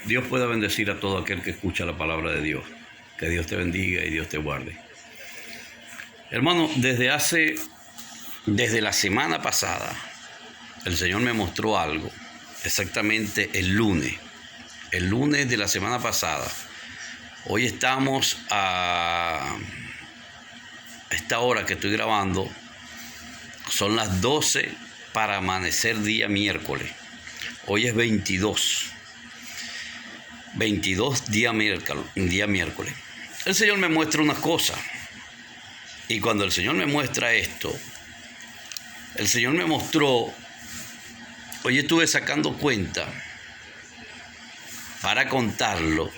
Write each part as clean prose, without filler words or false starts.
Dios pueda bendecir a todo aquel que escucha la palabra de Dios. Que Dios te bendiga y Dios te guarde. Hermano, desde la semana pasada, el Señor me mostró algo, exactamente el lunes de la semana pasada. Hoy estamos a esta hora que estoy grabando, son las 12 para amanecer día miércoles. Hoy es 22 día miércoles. El Señor me muestra una cosa. Y cuando el Señor me muestra esto, el Señor me mostró, hoy estuve sacando cuenta para contarlo,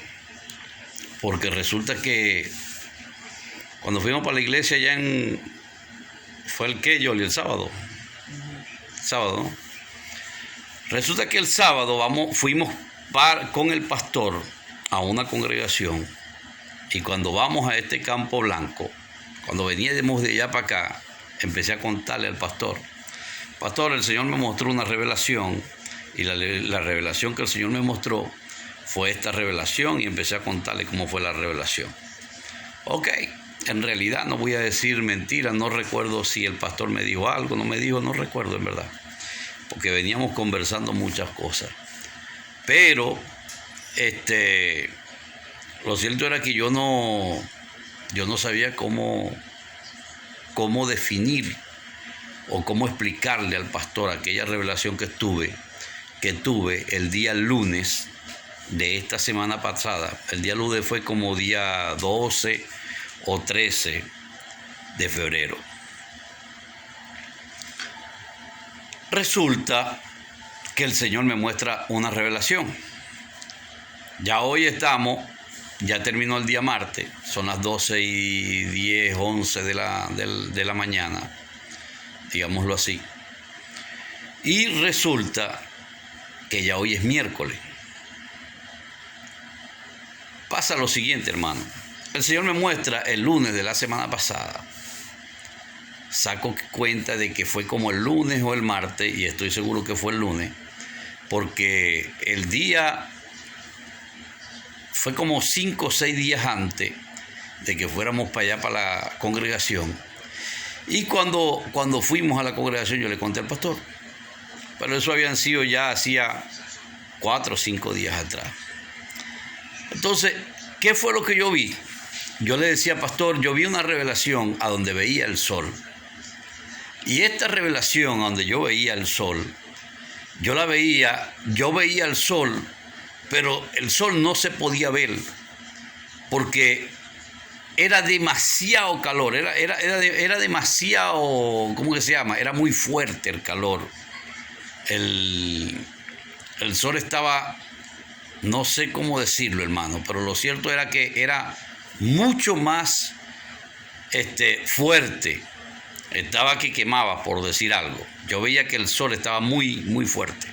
porque resulta que cuando fuimos para la iglesia allá fue el sábado, ¿no? Resulta que el sábado fuimos con el pastor a una congregación, y cuando vamos a este Campo Blanco, cuando veníamos de allá para acá, empecé a contarle al pastor, el Señor me mostró una revelación, y la revelación que el Señor me mostró fue esta revelación, y empecé a contarle cómo fue la revelación. Ok, en realidad no voy a decir mentiras, no recuerdo si el pastor me dijo algo, no me dijo, no recuerdo en verdad, porque veníamos conversando muchas cosas. Pero lo cierto era que yo no sabía cómo definir o cómo explicarle al pastor aquella revelación que tuve el día lunes de esta semana pasada. El día lunes fue como día 12 o 13 de febrero. Resulta que el Señor me muestra una revelación. Ya hoy ya terminó el día martes, son las 12:10, 11 de la mañana, digámoslo así. Y resulta que ya hoy es miércoles. Pasa lo siguiente, hermano. El Señor me muestra el lunes de la semana pasada. Saco cuenta de que fue como el lunes o el martes, y estoy seguro que fue el lunes, porque el día fue como 5 o 6 días antes de que fuéramos para allá, para la congregación. Y cuando fuimos a la congregación, yo le conté al pastor, pero eso habían sido ya hacía 4 o 5 días atrás. Entonces, ¿qué fue lo que yo vi? Yo le decía, pastor, yo vi una revelación a donde veía el sol. Y esta revelación a donde yo veía el sol, yo veía el sol, pero el sol no se podía ver porque era demasiado calor, era demasiado, ¿cómo que se llama? Era muy fuerte el calor. El sol estaba, no sé cómo decirlo, hermano, pero lo cierto era que era mucho más fuerte. Estaba que quemaba, por decir algo. Yo veía que el sol estaba muy, muy fuerte.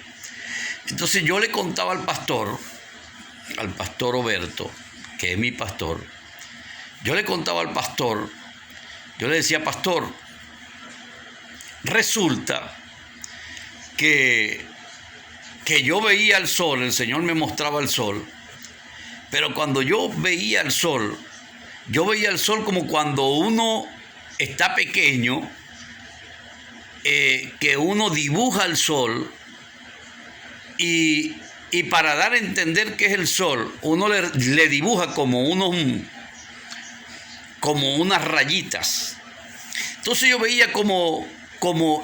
Entonces yo le contaba al pastor Roberto, que es mi pastor, yo le decía, pastor, resulta que yo veía el sol, el Señor me mostraba el sol, pero cuando yo veía el sol como cuando uno está pequeño, que uno dibuja el sol y para dar a entender qué es el sol, uno le dibuja como unas rayitas. Entonces yo veía como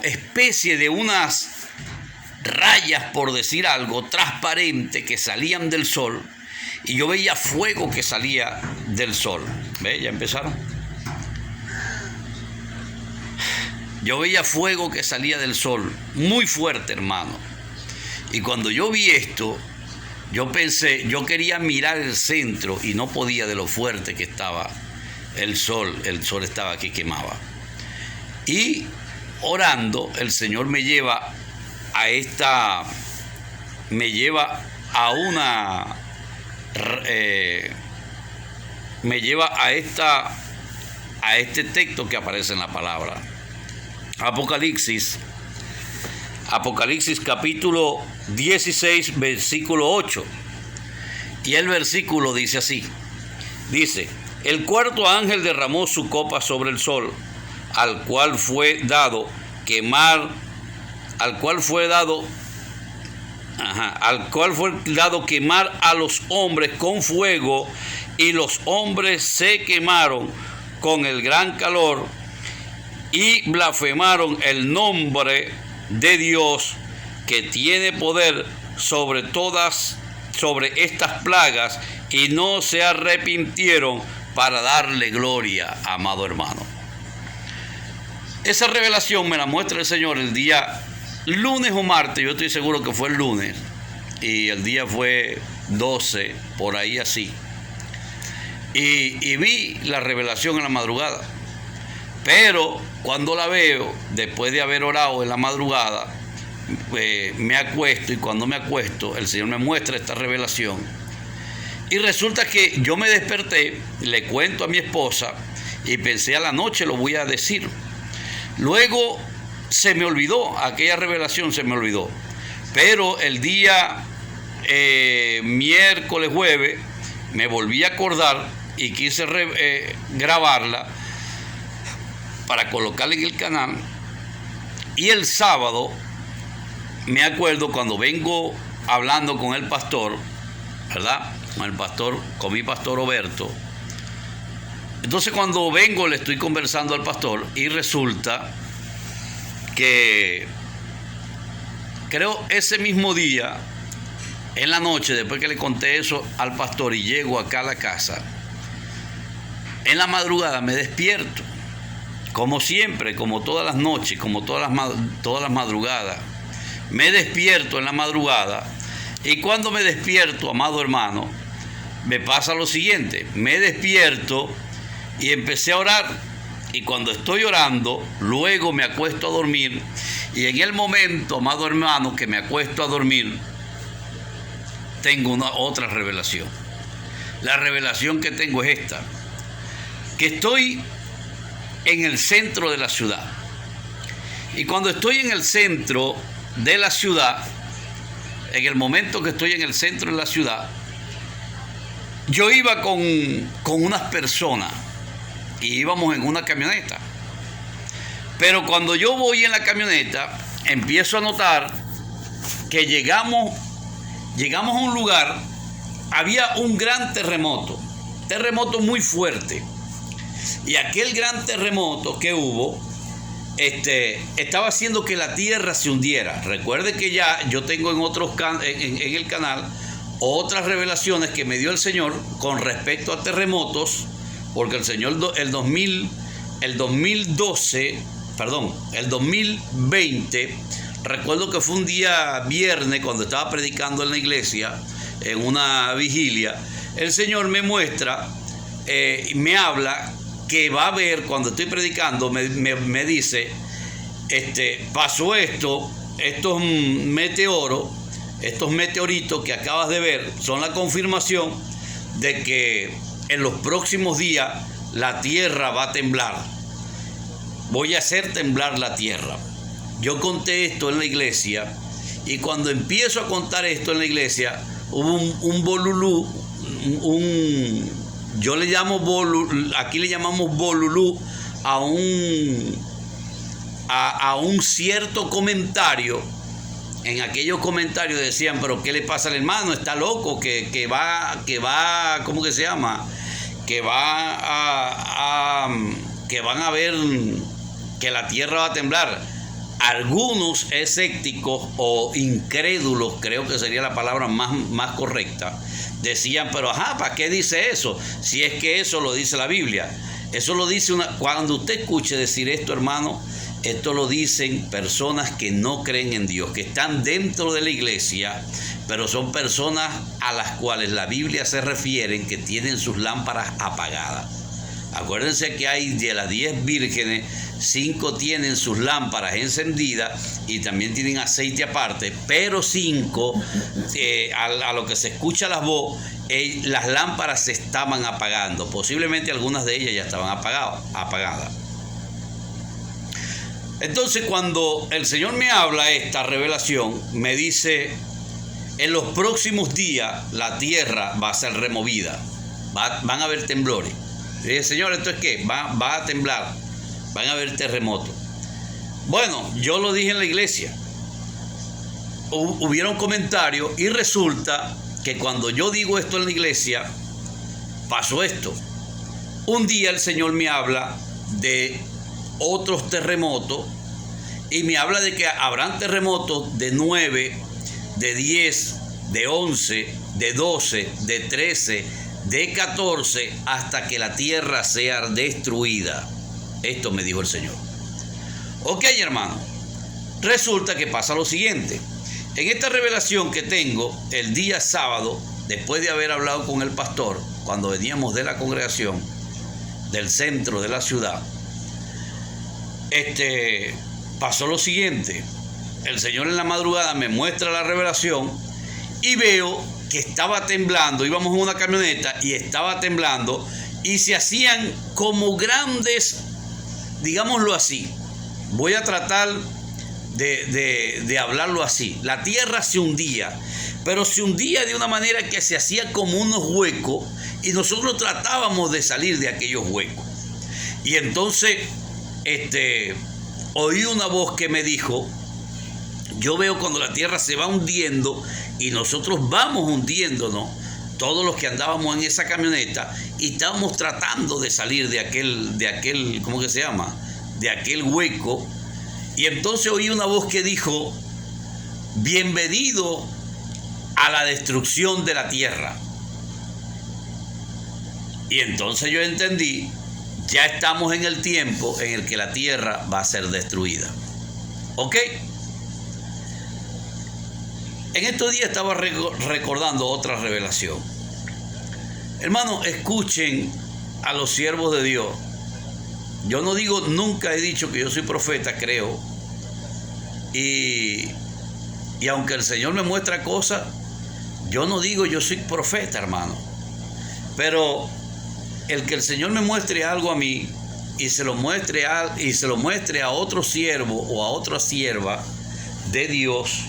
especie de unas rayas, por decir algo, transparente que salían del sol, y yo veía fuego que salía del sol. ¿Ve? Ya empezaron. Yo veía fuego que salía del sol, muy fuerte, hermano. Y cuando yo vi esto, yo pensé, yo quería mirar el centro y no podía de lo fuerte que estaba el sol estaba que quemaba. Y orando, el Señor me lleva a este texto que aparece en la palabra. Apocalipsis capítulo 16, versículo 8. Y el versículo dice así, dice, el cuarto ángel derramó su copa sobre el sol, al cual fue dado quemar a los hombres con fuego, y los hombres se quemaron con el gran calor y blasfemaron el nombre de Dios, que tiene poder sobre estas plagas, y no se arrepintieron para darle gloria, amado hermano. Esa revelación me la muestra el Señor el día lunes o martes, yo estoy seguro que fue el lunes, y el día fue 12, por ahí así. Y vi la revelación en la madrugada. Pero cuando la veo, después de haber orado en la madrugada, me acuesto, y cuando me acuesto, el Señor me muestra esta revelación. Y resulta que yo me desperté, le cuento a mi esposa, y pensé a la noche lo voy a decir. Luego se me olvidó, aquella revelación se me olvidó. Pero el día miércoles, jueves, me volví a acordar y quise grabarla para colocarla en el canal. Y el sábado, me acuerdo cuando vengo hablando con el pastor, ¿verdad? Con mi pastor Roberto. Entonces cuando vengo le estoy conversando al pastor, y resulta que creo ese mismo día, en la noche, después que le conté eso al pastor y llego acá a la casa, en la madrugada me despierto, como siempre, como todas las noches, como todas las madrugadas. Me despierto en la madrugada, y cuando me despierto, amado hermano, me pasa lo siguiente: me despierto y empecé a orar, y cuando estoy orando, luego me acuesto a dormir, y en el momento, amado hermano, que me acuesto a dormir, tengo otra revelación. La revelación que tengo es esta: que estoy en el centro de la ciudad. Y cuando estoy en el centro de la ciudad, en el momento que estoy en el centro de la ciudad, yo iba con unas personas, y íbamos en una camioneta. Pero cuando yo voy en la camioneta, empiezo a notar que llegamos a un lugar, había un gran terremoto muy fuerte. Y aquel gran terremoto que hubo, estaba haciendo que la tierra se hundiera. Recuerde que ya yo tengo en el canal otras revelaciones que me dio el Señor con respecto a terremotos, porque el Señor el 2020, recuerdo que fue un día viernes cuando estaba predicando en la iglesia, en una vigilia, el Señor me muestra, me habla que va a haber, cuando estoy predicando, me dice, pasó esto, estos meteoritos que acabas de ver son la confirmación de que en los próximos días la tierra va a temblar. Voy a hacer temblar la tierra. Yo conté esto en la iglesia, y cuando empiezo a contar esto en la iglesia, hubo un bolulú, yo le llamo aquí le llamamos bolulú a un cierto comentario. En aquellos comentarios decían, pero ¿qué le pasa al hermano? Está loco, que va, ¿cómo que se llama? Que van a ver que la tierra va a temblar. Algunos escépticos o incrédulos, creo que sería la palabra más correcta, decían, pero ¿para qué dice eso? Si es que eso lo dice la Biblia. Eso lo dice cuando usted escuche decir esto, hermano, esto lo dicen personas que no creen en Dios, que están dentro de la iglesia, pero son personas a las cuales la Biblia se refiere que tienen sus lámparas apagadas. Acuérdense que hay de las 10 vírgenes, 5 tienen sus lámparas encendidas y también tienen aceite aparte, pero 5, a lo que se escucha la voz, las lámparas se estaban apagando. Posiblemente algunas de ellas ya estaban apagadas. Entonces, cuando el Señor me habla esta revelación, me dice en los próximos días la tierra va a ser removida. Van a haber temblores. Y dije, Señor, ¿esto es qué? Va a temblar. Van a haber terremotos. Bueno, yo lo dije en la iglesia. Hubieron comentarios y resulta que cuando yo digo esto en la iglesia, pasó esto. Un día el Señor me habla de otros terremotos y me habla de que habrán terremotos de 9, de 10, de 11, de 12, de 13, de 14, hasta que la tierra sea destruida. Esto me dijo el Señor. Ok, hermano. Resulta que pasa lo siguiente. En esta revelación que tengo el día sábado, después de haber hablado con el pastor, cuando veníamos de la congregación, del centro de la ciudad, pasó lo siguiente. El Señor en la madrugada me muestra la revelación y veo que estaba temblando. Íbamos en una camioneta y estaba temblando y se hacían como grandes, digámoslo así. Voy a tratar de hablarlo así. La tierra se hundía, pero se hundía de una manera que se hacía como unos huecos y nosotros tratábamos de salir de aquellos huecos. Y entonces oí una voz que me dijo: yo veo cuando la tierra se va hundiendo y nosotros vamos hundiéndonos, todos los que andábamos en esa camioneta, y estábamos tratando de salir de aquel, ¿cómo que se llama? De aquel hueco. Y entonces oí una voz que dijo: bienvenido a la destrucción de la tierra. Y entonces yo entendí, ya estamos en el tiempo en el que la tierra va a ser destruida. ¿Ok? En estos días estaba recordando otra revelación. Hermano, escuchen a los siervos de Dios. Yo no digo, nunca he dicho que yo soy profeta, creo. Y aunque el Señor me muestra cosas, yo no digo yo soy profeta, hermano. Pero el que el Señor me muestre algo a mí y se lo muestre a otro siervo o a otra sierva de Dios,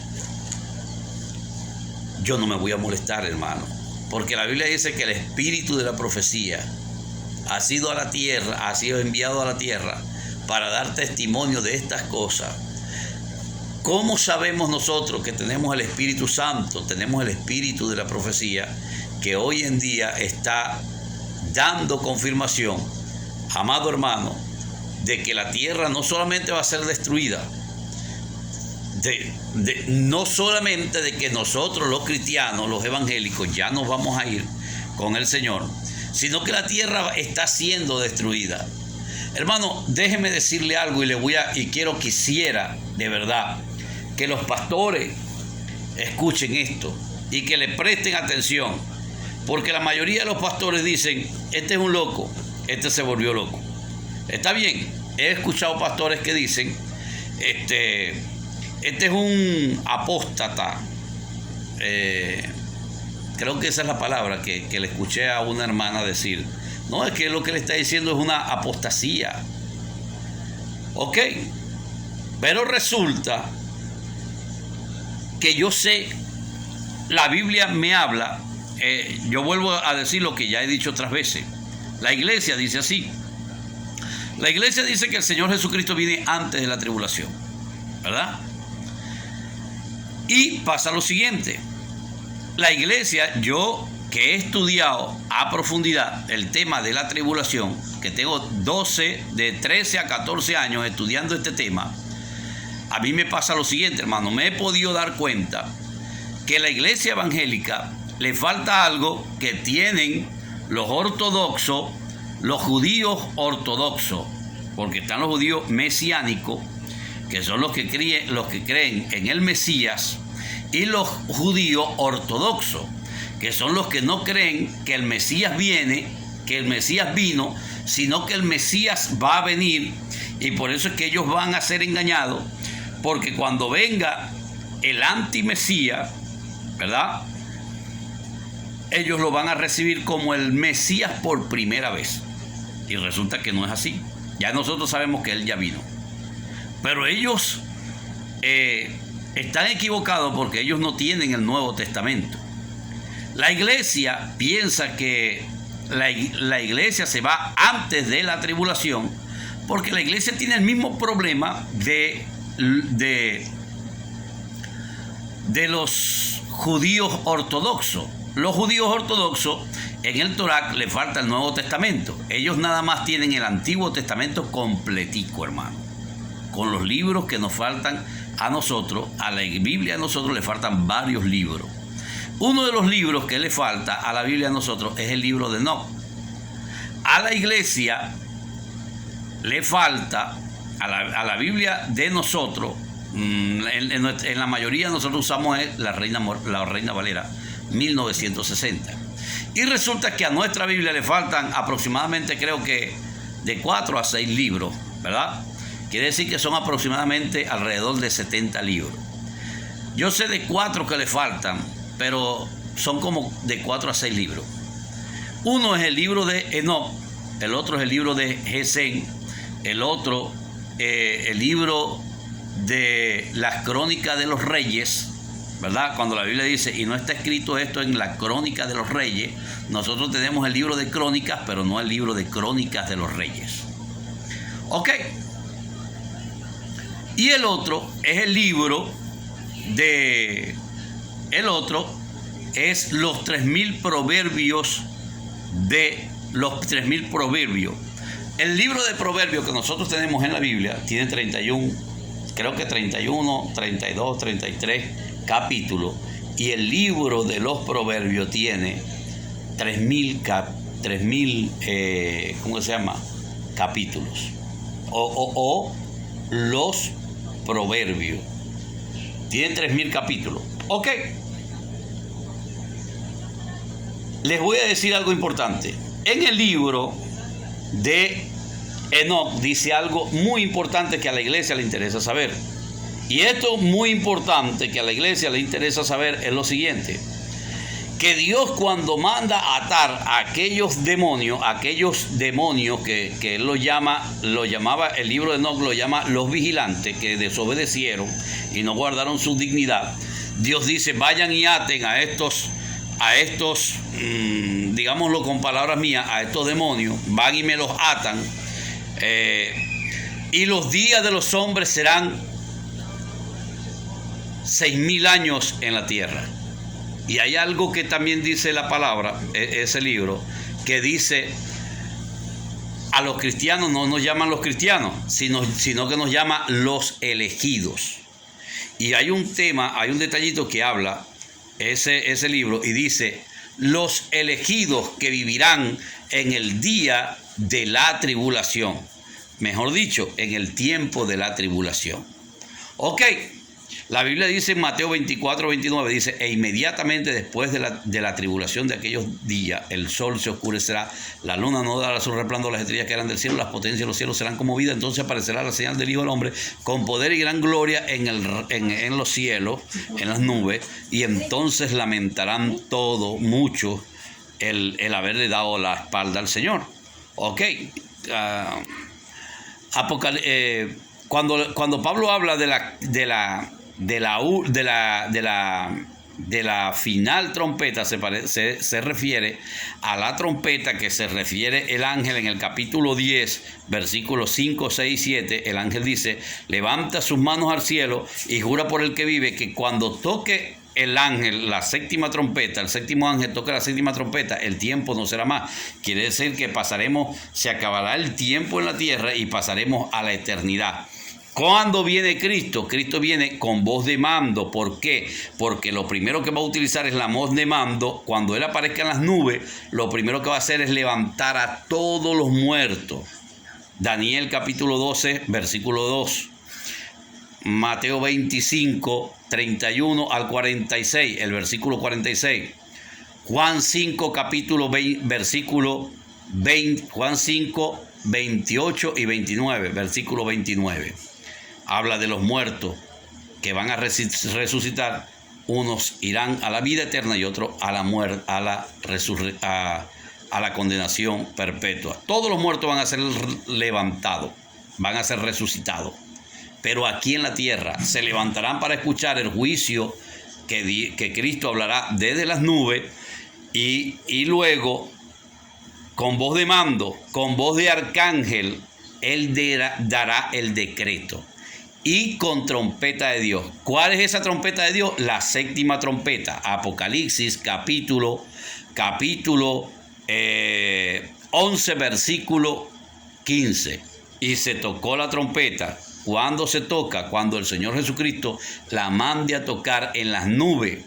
yo no me voy a molestar, hermano. Porque la Biblia dice que el espíritu de la profecía ha sido a la tierra, ha sido enviado a la tierra para dar testimonio de estas cosas. ¿Cómo sabemos nosotros que tenemos el Espíritu Santo, tenemos el espíritu de la profecía, que hoy en día está dando confirmación, amado hermano, de que la tierra no solamente va a ser destruida, no solamente de que nosotros los cristianos, los evangélicos, ya nos vamos a ir con el Señor, sino que la tierra está siendo destruida. Hermano, déjeme decirle algo y quisiera de verdad que los pastores escuchen esto y que le presten atención, porque la mayoría de los pastores dicen: este es un loco, este se volvió loco. Está bien, he escuchado pastores que dicen: este es un apóstata. Creo que esa es la palabra que le escuché a una hermana decir. No, es que lo que le está diciendo es una apostasía. Ok, pero resulta que yo sé, la Biblia me habla, yo vuelvo a decir lo que ya he dicho otras veces. La iglesia dice así. La iglesia dice que el Señor Jesucristo viene antes de la tribulación, ¿verdad? Y pasa lo siguiente. La iglesia, yo que he estudiado a profundidad el tema de la tribulación, que tengo de 13 a 14 años estudiando este tema, a mí me pasa lo siguiente, hermano. Me he podido dar cuenta que la iglesia evangélica le falta algo que tienen los ortodoxos, los judíos ortodoxos, porque están los judíos mesiánicos, que son los que creen en el Mesías, y los judíos ortodoxos, que son los que no creen que el Mesías vino, sino que el Mesías va a venir, y por eso es que ellos van a ser engañados, porque cuando venga el antimesías, ¿verdad?, ellos lo van a recibir como el Mesías por primera vez, y resulta que no es así. Ya nosotros sabemos que él ya vino, pero ellos están equivocados porque ellos no tienen el Nuevo Testamento. La iglesia piensa que la iglesia se va antes de la tribulación porque la iglesia tiene el mismo problema de los judíos ortodoxos. Los judíos ortodoxos en el Torá le falta el Nuevo Testamento. Ellos nada más tienen el Antiguo Testamento completico, hermano, con los libros que nos faltan a nosotros. A la Biblia a nosotros le faltan varios libros. Uno de los libros que le falta a la Biblia a nosotros es el libro de Enoc. A la iglesia le falta, a la Biblia de nosotros, en la mayoría nosotros usamos la Reina Valera 1960. Y resulta que a nuestra Biblia le faltan aproximadamente, creo que de 4 a 6 libros, ¿verdad? Quiere decir que son aproximadamente alrededor de 70 libros. Yo sé de 4 que le faltan, pero son como de 4 a 6 libros. Uno es el libro de Enoc, el otro es el libro de Gesén, el otro el libro de las crónicas de los reyes, ¿verdad? Cuando la Biblia dice, y no está escrito esto en la crónica de los reyes, nosotros tenemos el libro de crónicas, pero no el libro de crónicas de los reyes. Ok. Y el otro es el libro de... El otro es los 3000 proverbios de los 3000 proverbios. El libro de proverbios que nosotros tenemos en la Biblia tiene 31, creo que 31, 32, 33 capítulos. Y el libro de los proverbios tiene 3000 ¿cómo se llama? Capítulos. O los proverbios. Tienen 3000 capítulos. Ok. Les voy a decir algo importante. En el libro de Enoc dice algo muy importante que a la iglesia le interesa saber. Y esto muy importante que a la iglesia le interesa saber es lo siguiente. Que Dios, cuando manda a atar a aquellos demonios que él llamaba, el libro de Enoc lo llama los vigilantes, que desobedecieron y no guardaron su dignidad. Dios dice, vayan y aten a estos, digámoslo con palabras mías, a estos demonios, van y me los atan, y los días de los hombres serán 6000 años en la tierra. Y hay algo que también dice la palabra, ese libro, que dice, a los cristianos no nos llaman los cristianos, sino que nos llama los elegidos. Y hay un detallito que habla ese libro y dice, los elegidos que vivirán en el día de la tribulación. Mejor dicho, en el tiempo de la tribulación. Ok. La Biblia dice en Mateo 24, 29, dice, e inmediatamente después de la tribulación de aquellos días, el sol se oscurecerá, la luna no dará su resplandor, las estrellas caerán del cielo, las potencias de los cielos serán conmovidas, entonces aparecerá la señal del Hijo del Hombre con poder y gran gloria en los cielos, en las nubes, y entonces lamentarán todo, mucho, el haberle dado la espalda al Señor. Ok. Cuando Pablo habla de la final trompeta, se refiere a la trompeta que se refiere el ángel en el capítulo 10, versículos 5, 6 y 7. El ángel dice, levanta sus manos al cielo y jura por el que vive que cuando toque el ángel la séptima trompeta, el séptimo ángel toca la séptima trompeta, el tiempo no será más. Quiere decir que se acabará el tiempo en la tierra y pasaremos a la eternidad. ¿Cuándo viene Cristo? Cristo viene con voz de mando. ¿Por qué? Porque lo primero que va a utilizar es la voz de mando. Cuando Él aparezca en las nubes, lo primero que va a hacer es levantar a todos los muertos. Daniel capítulo 12, versículo 2. Mateo 25, 31 al 46, el versículo 46. Juan 5, capítulo 20, versículo 20. Juan 5, 28 y 29, versículo 29. Habla de los muertos que van a resucitar. Unos irán a la vida eterna y otros a la muerte, a la condenación perpetua. Todos los muertos van a ser levantados, van a ser resucitados. pero aquí en la tierra. Se levantarán para escuchar el juicio que Cristo hablará desde las nubes y luego con voz de mando, con voz de arcángel, Él dará el decreto. Y con trompeta de Dios. ¿Cuál es esa trompeta de Dios? La séptima trompeta. Apocalipsis capítulo 11, versículo 15. Y se tocó la trompeta. ¿Cuándo se toca? Cuando el Señor Jesucristo la mande a tocar en las nubes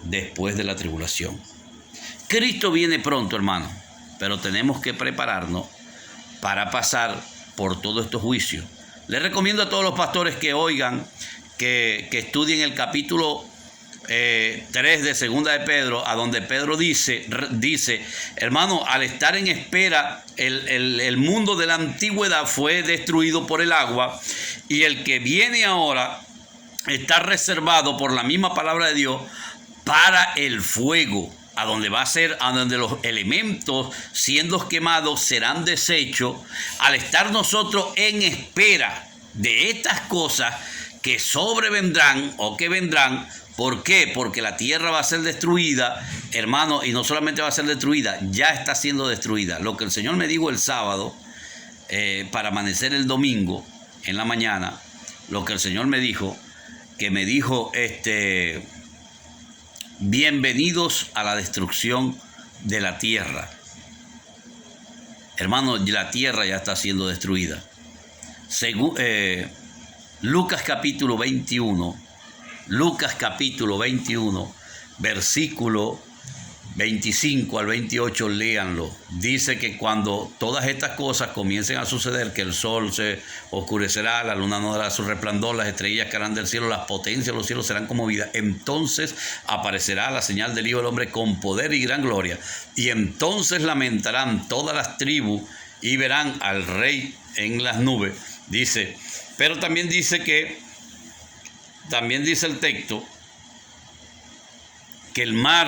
después de la tribulación. Cristo viene pronto, hermano, pero tenemos que prepararnos para pasar por todos estos juicios. Les recomiendo a todos los pastores que oigan, que estudien el capítulo 3 de Segunda de Pedro, a donde Pedro dice, hermano, al estar en espera, el mundo de la antigüedad fue destruido por el agua, y el que viene ahora está reservado por la misma palabra de Dios para el fuego, a donde va a ser, a donde los elementos siendo quemados serán deshechos. Al estar nosotros en espera de estas cosas que sobrevendrán o que vendrán. ¿Por qué? Porque la tierra va a ser destruida, hermano, y no solamente va a ser destruida, ya está siendo destruida. Lo que el Señor me dijo el sábado, para amanecer el domingo en la mañana, lo que el Señor me dijo, bienvenidos a la destrucción de la tierra. Hermano, la tierra ya está siendo destruida. Según Lucas capítulo 21, versículo 25 al 28, léanlo. Dice que cuando todas estas cosas comiencen a suceder, que el sol se oscurecerá, la luna no dará su resplandor, las estrellas caerán del cielo, las potencias de los cielos serán conmovidas, entonces aparecerá la señal del Hijo del Hombre con poder y gran gloria, y entonces lamentarán todas las tribus y verán al Rey en las nubes. Dice, pero también dice el texto que el mar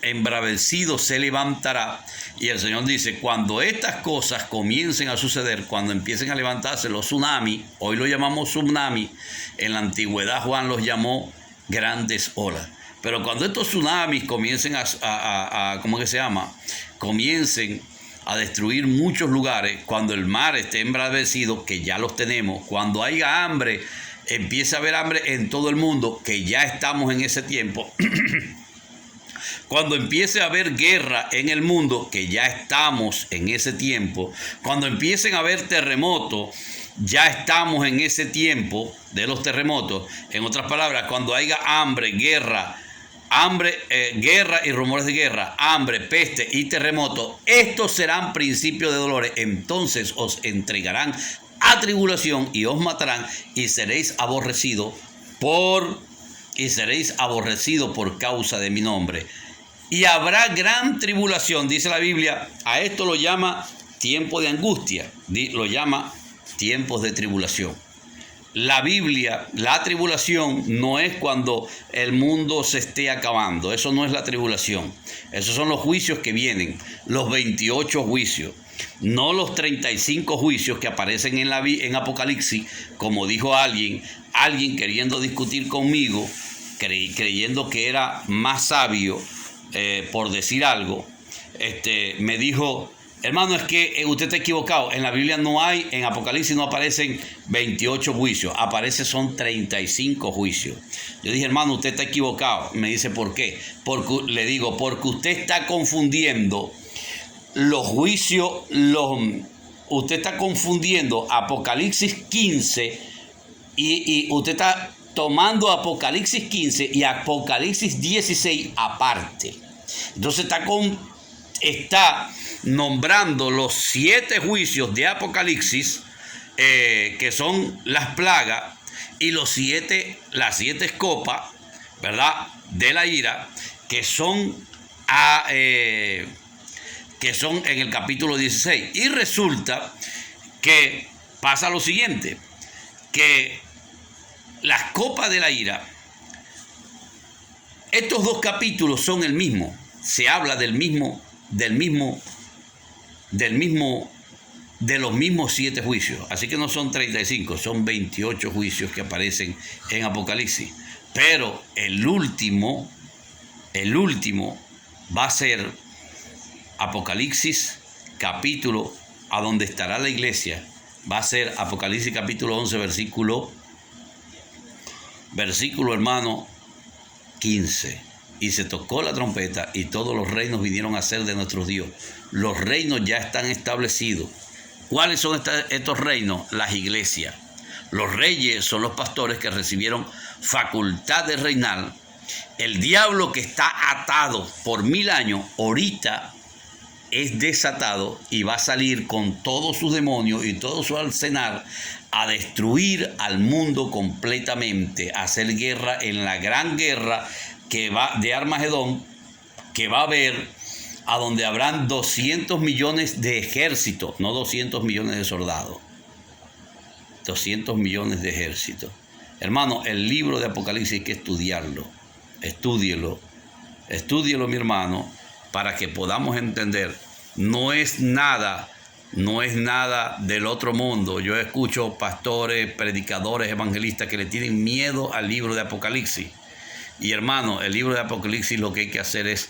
embravecido se levantará, y el Señor dice, cuando estas cosas comiencen a suceder, cuando empiecen a levantarse los tsunamis, hoy lo llamamos tsunami, en la antigüedad Juan los llamó grandes olas, pero cuando estos tsunamis comiencen comiencen a destruir muchos lugares, cuando el mar esté embravecido, que ya los tenemos, cuando haya hambre, empieza a haber hambre en todo el mundo, que ya estamos en ese tiempo, cuando empiece a haber guerra en el mundo, que ya estamos en ese tiempo, cuando empiecen a haber terremotos, ya estamos en ese tiempo de los terremotos. En otras palabras, cuando haya hambre, guerra y rumores de guerra, hambre, peste y terremoto, estos serán principios de dolores. Entonces os entregarán a tribulación y os matarán, y seréis aborrecidos por causa de mi nombre. Y habrá gran tribulación, dice la Biblia. A esto lo llama tiempo de angustia, lo llama tiempos de tribulación. La Biblia, la tribulación no es cuando el mundo se esté acabando. Eso no es la tribulación. Esos son los juicios que vienen, los 28 juicios. No los 35 juicios que aparecen en Apocalipsis, como dijo alguien queriendo discutir conmigo, creyendo que era más sabio, por decir algo, me dijo, hermano, es que usted está equivocado. En la Biblia no hay, en Apocalipsis no aparecen 28 juicios, son 35 juicios. Yo dije, hermano, usted está equivocado. Me dice, ¿por qué? Porque usted está confundiendo los juicios, usted está confundiendo Apocalipsis 15 y usted está tomando Apocalipsis 15 y Apocalipsis 16 aparte. Entonces está nombrando los 7 juicios de Apocalipsis, que son las plagas, y las 7 copas, ¿verdad?, de la ira, que son en el capítulo 16. Y resulta que pasa lo siguiente, que las copas de la ira, estos 2 capítulos son el mismo, se habla del mismo de los mismos 7 juicios. Así que no son 35, son 28 juicios que aparecen en Apocalipsis. Pero el último va a ser Apocalipsis capítulo, a donde estará la iglesia. Va a ser Apocalipsis capítulo 11, versículo hermano 15. Y se tocó la trompeta y todos los reinos vinieron a ser de nuestro Dios. Los reinos ya están establecidos. ¿Cuáles son estos reinos? Las iglesias. Los reyes son los pastores que recibieron facultad de reinar. El diablo, que está atado por 1000 años, ahorita es desatado y va a salir con todos sus demonios y todo su arsenal a destruir al mundo completamente, a hacer guerra en la gran guerra que va de Armagedón, que va a haber, a donde habrán 200 millones de ejércitos, no 200 millones de soldados, 200 millones de ejércitos. Hermano, el libro de Apocalipsis hay que estudiarlo, estúdielo, mi hermano, para que podamos entender. No es nada del otro mundo. Yo escucho pastores, predicadores, evangelistas que le tienen miedo al libro de Apocalipsis. Y hermano, el libro de Apocalipsis lo que hay que hacer es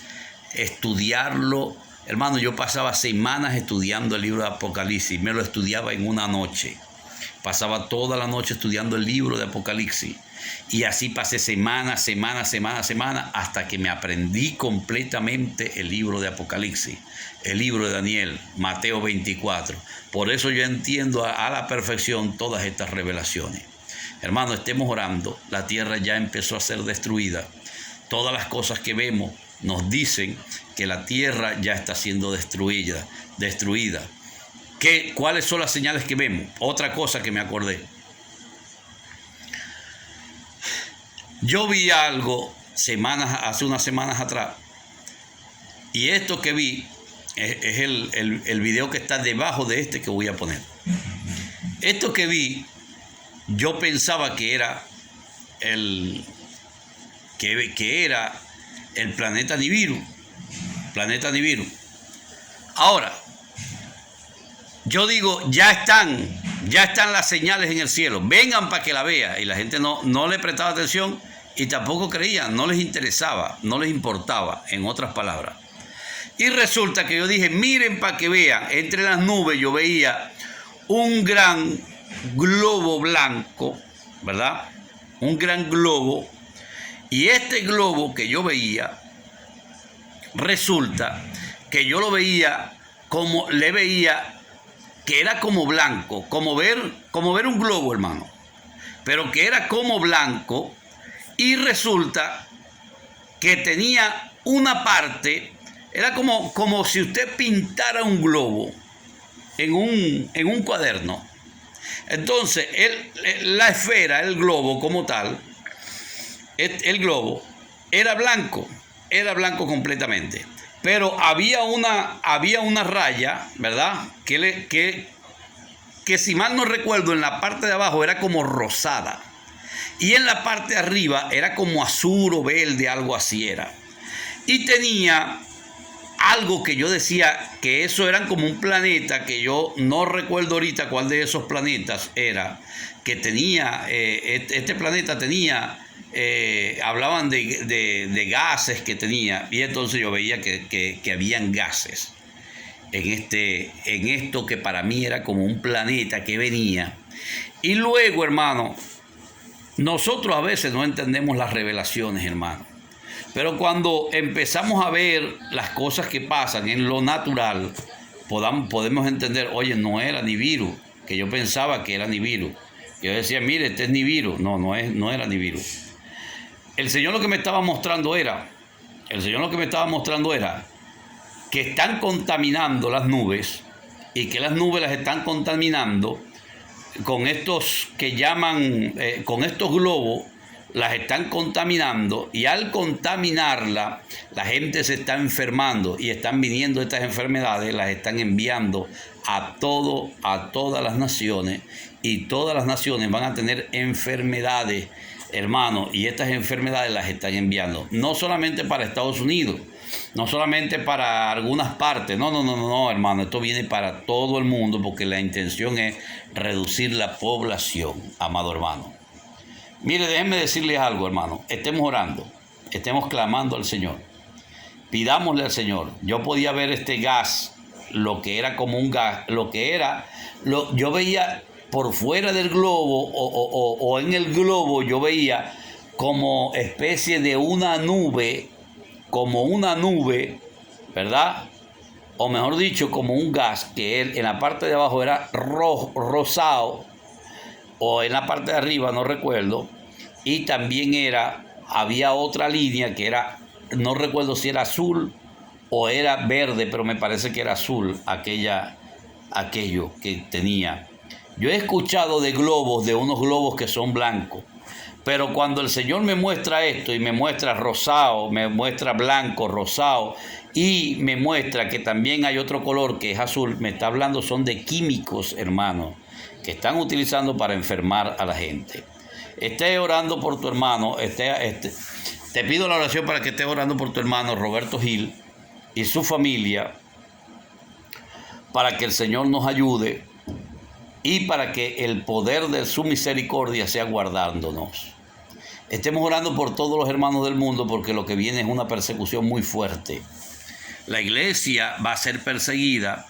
estudiarlo. Hermano, yo pasaba semanas estudiando el libro de Apocalipsis. Me lo estudiaba en una noche. Pasaba toda la noche estudiando el libro de Apocalipsis. Y así pasé semana, hasta que me aprendí completamente el libro de Apocalipsis, el libro de Daniel, Mateo 24. Por eso yo entiendo a la perfección todas estas revelaciones. Hermano, estemos orando. La tierra ya empezó a ser destruida. Todas las cosas que vemos nos dicen que la tierra ya está siendo destruida. ¿Cuáles son las señales que vemos? Otra cosa que me acordé. Yo vi algo hace unas semanas atrás, y esto que vi es el video que está debajo de este que voy a poner. Esto que vi, yo pensaba que era el planeta Nibiru. Ahora, yo digo, ya están las señales en el cielo, vengan para que la vea. Y la gente no le prestaba atención y tampoco creía, no les interesaba, no les importaba, en otras palabras. Y resulta que yo dije, miren para que vean, entre las nubes yo veía un gran globo blanco, ¿verdad? Un gran globo. Y este globo que yo veía, resulta que yo lo veía que era como blanco, como ver un globo, hermano, pero que era como blanco, y resulta que tenía una parte, era como si usted pintara un globo en un cuaderno. Entonces, la esfera, el globo como tal, el globo era blanco completamente. Pero había una raya, ¿verdad? Que si mal no recuerdo, en la parte de abajo era como rosada. Y en la parte de arriba era como azul o verde, algo así era. Y tenía algo que yo decía que eso eran como un planeta, que yo no recuerdo ahorita cuál de esos planetas era, que tenía, este planeta tenía... hablaban de gases que tenía, y entonces yo veía que habían gases en esto que para mí era como un planeta que venía. Y luego, hermano, nosotros a veces no entendemos las revelaciones, hermano, pero cuando empezamos a ver las cosas que pasan en lo natural, podemos entender, oye, no era Nibiru, que yo pensaba que era Nibiru, que yo decía, mire, este es Nibiru. No era Nibiru. El Señor lo que me estaba mostrando era que están contaminando las nubes, y que las nubes las están contaminando con estos que llaman, con estos globos, las están contaminando, y al contaminarla, la gente se está enfermando, y están viniendo estas enfermedades, las están enviando a todas las naciones, y todas las naciones van a tener enfermedades hermano, y estas enfermedades las están enviando, no solamente para Estados Unidos, no solamente para algunas partes, no, hermano, esto viene para todo el mundo porque la intención es reducir la población, amado hermano. Mire, déjenme decirles algo, hermano, estemos orando, estemos clamando al Señor, pidámosle al Señor. Yo podía ver este gas, lo que era como un gas, yo veía por fuera del globo o en el globo, yo veía como especie de una nube, ¿verdad? O mejor dicho, como un gas que en la parte de abajo era rosado, o en la parte de arriba, no recuerdo, y también había otra línea que era, no recuerdo si era azul o era verde, pero me parece que era azul, aquello que tenía. Yo he escuchado de unos globos que son blancos, pero cuando el Señor me muestra esto y me muestra rosado, me muestra blanco, rosado, y me muestra que también hay otro color que es azul, me está hablando son de químicos, hermano, que están utilizando para enfermar a la gente. Esté orando por tu hermano, te pido la oración para que estés orando por tu hermano Roberto Gil y su familia, para que el Señor nos ayude y para que el poder de su misericordia sea guardándonos. Estemos orando por todos los hermanos del mundo porque lo que viene es una persecución muy fuerte. La iglesia va a ser perseguida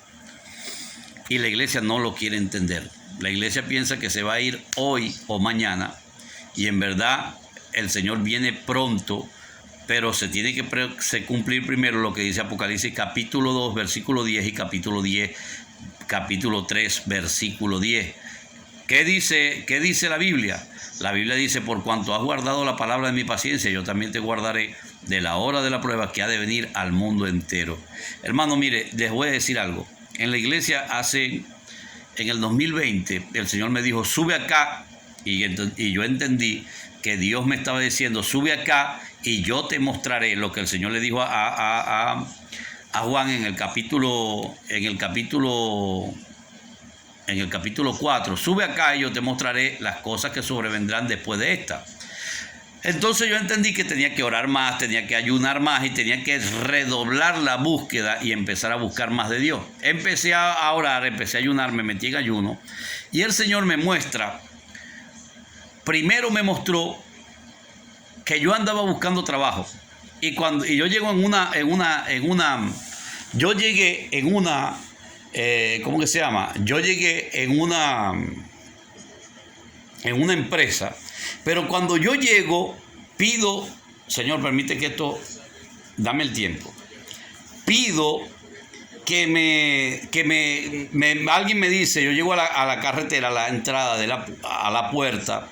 y la iglesia no lo quiere entender. La iglesia piensa que se va a ir hoy o mañana y en verdad el Señor viene pronto, pero se tiene que cumplir primero lo que dice Apocalipsis capítulo 2, versículo 10 y capítulo 3, versículo 10. ¿Qué dice la Biblia? La Biblia dice, por cuanto has guardado la palabra de mi paciencia, yo también te guardaré de la hora de la prueba que ha de venir al mundo entero. Hermano, mire, les voy a decir algo. En la iglesia en el 2020, el Señor me dijo, sube acá, y yo entendí que Dios me estaba diciendo, sube acá y yo te mostraré lo que el Señor le dijo a Juan en el capítulo 4, sube acá y yo te mostraré las cosas que sobrevendrán después de esta. Entonces yo entendí que tenía que orar más, tenía que ayunar más y tenía que redoblar la búsqueda y empezar a buscar más de Dios. Empecé a orar, empecé a ayunar, me metí en ayuno y el Señor me muestra, primero me mostró que yo andaba buscando trabajo y yo llego yo llegué en una ¿cómo que se llama? Yo llegué en una empresa, pero cuando yo llego, pido, Señor, permite que dame el tiempo, pido que alguien me dice, yo llego a la carretera, a la entrada, a la puerta,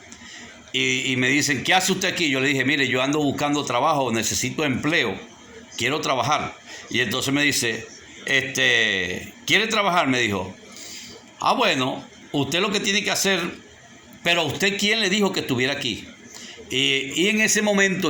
y me dicen, ¿qué hace usted aquí? Yo le dije, mire, yo ando buscando trabajo, necesito empleo, quiero trabajar. Y entonces me dice, ¿quiere trabajar? Me dijo, bueno, usted lo que tiene que hacer, pero ¿usted quién le dijo que estuviera aquí? Y en ese momento